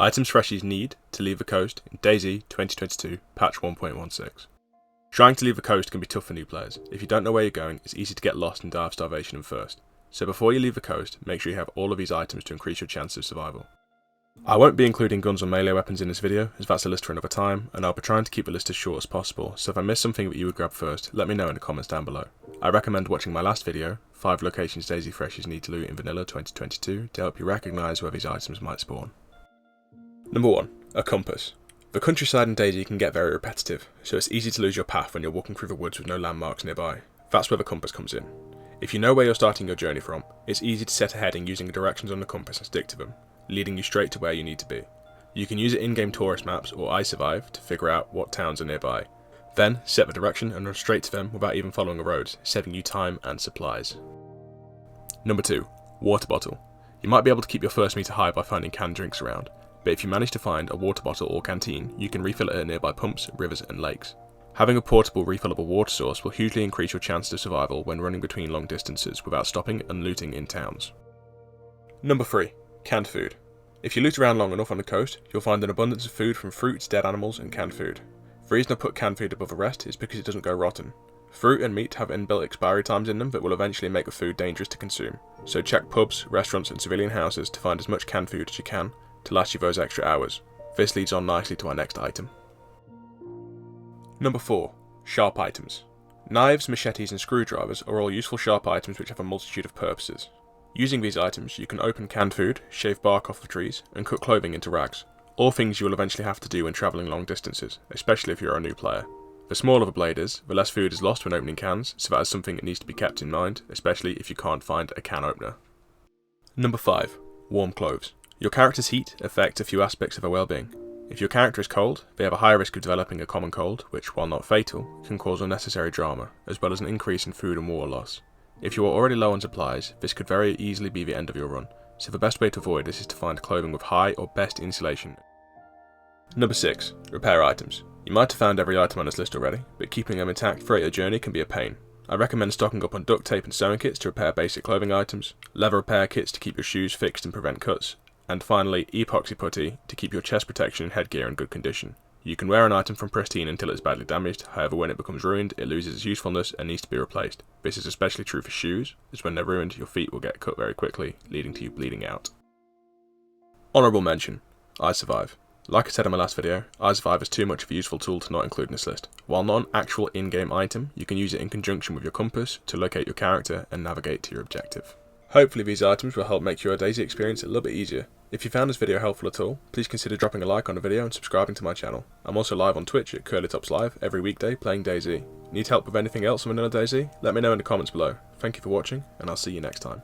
Items freshies need to leave the coast in DayZ 2022 patch 1.16. Trying to leave the coast can be tough for new players. If you don't know where you're going, it's easy to get lost and die of starvation and thirst. So before you leave the coast, make sure you have all of these items to increase your chance of survival. I won't be including guns or melee weapons in this video, as that's a list for another time, and I'll be trying to keep the list as short as possible, so if I miss something that you would grab first, let me know in the comments down below. I recommend watching my last video, 5 locations DayZ freshies need to loot in Vanilla 2022, to help you recognise where these items might spawn. Number 1. A compass. The countryside in DayZ can get very repetitive, so it's easy to lose your path when you're walking through the woods with no landmarks nearby. That's where the compass comes in. If you know where you're starting your journey from, it's easy to set a heading using the directions on the compass and stick to them, leading you straight to where you need to be. You can use it in-game tourist maps or iSurvive to figure out what towns are nearby. Then, set the direction and run straight to them without even following the roads, saving you time and supplies. Number 2. Water bottle. You might be able to keep your first meter high by finding canned drinks around, but if you manage to find a water bottle or canteen, you can refill it at nearby pumps, rivers and lakes. Having a portable refillable water source will hugely increase your chances of survival when running between long distances without stopping and looting in towns. Number 3. Canned food. If you loot around long enough on the coast, you'll find an abundance of food from fruits, dead animals and canned food. The reason I put canned food above the rest is because it doesn't go rotten. Fruit and meat have inbuilt expiry times in them that will eventually make the food dangerous to consume, so check pubs, restaurants and civilian houses to find as much canned food as you can to last you those extra hours. This leads on nicely to our next item. Number 4. Sharp items. Knives, machetes and screwdrivers are all useful sharp items which have a multitude of purposes. Using these items, you can open canned food, shave bark off the trees, and cut clothing into rags. All things you will eventually have to do when travelling long distances, especially if you're a new player. The smaller the blade is, the less food is lost when opening cans, so that is something that needs to be kept in mind, especially if you can't find a can opener. Number 5. Warm clothes. Your character's heat affects a few aspects of their well-being. If your character is cold, they have a higher risk of developing a common cold, which, while not fatal, can cause unnecessary drama, as well as an increase in food and water loss. If you are already low on supplies, this could very easily be the end of your run, so the best way to avoid this is to find clothing with high or best insulation. Number 6. Repair items. You might have found every item on this list already, but keeping them intact throughout your journey can be a pain. I recommend stocking up on duct tape and sewing kits to repair basic clothing items, leather repair kits to keep your shoes fixed and prevent cuts, and finally epoxy putty to keep your chest protection and headgear in good condition. You can wear an item from pristine until it's badly damaged, however when it becomes ruined it loses its usefulness and needs to be replaced. This is especially true for shoes, as when they're ruined your feet will get cut very quickly, leading to you bleeding out. Honourable Mention. iSurvive. Like I said in my last video, iSurvive is too much of a useful tool to not include in this list. While not an actual in-game item, you can use it in conjunction with your compass to locate your character and navigate to your objective. Hopefully these items will help make your DayZ experience a little bit easier. If you found this video helpful at all, please consider dropping a like on the video and subscribing to my channel. I'm also live on Twitch at CurlyTopsLive every weekday playing DayZ. Need help with anything else on Vanilla DayZ? Let me know in the comments below. Thank you for watching, and I'll see you next time.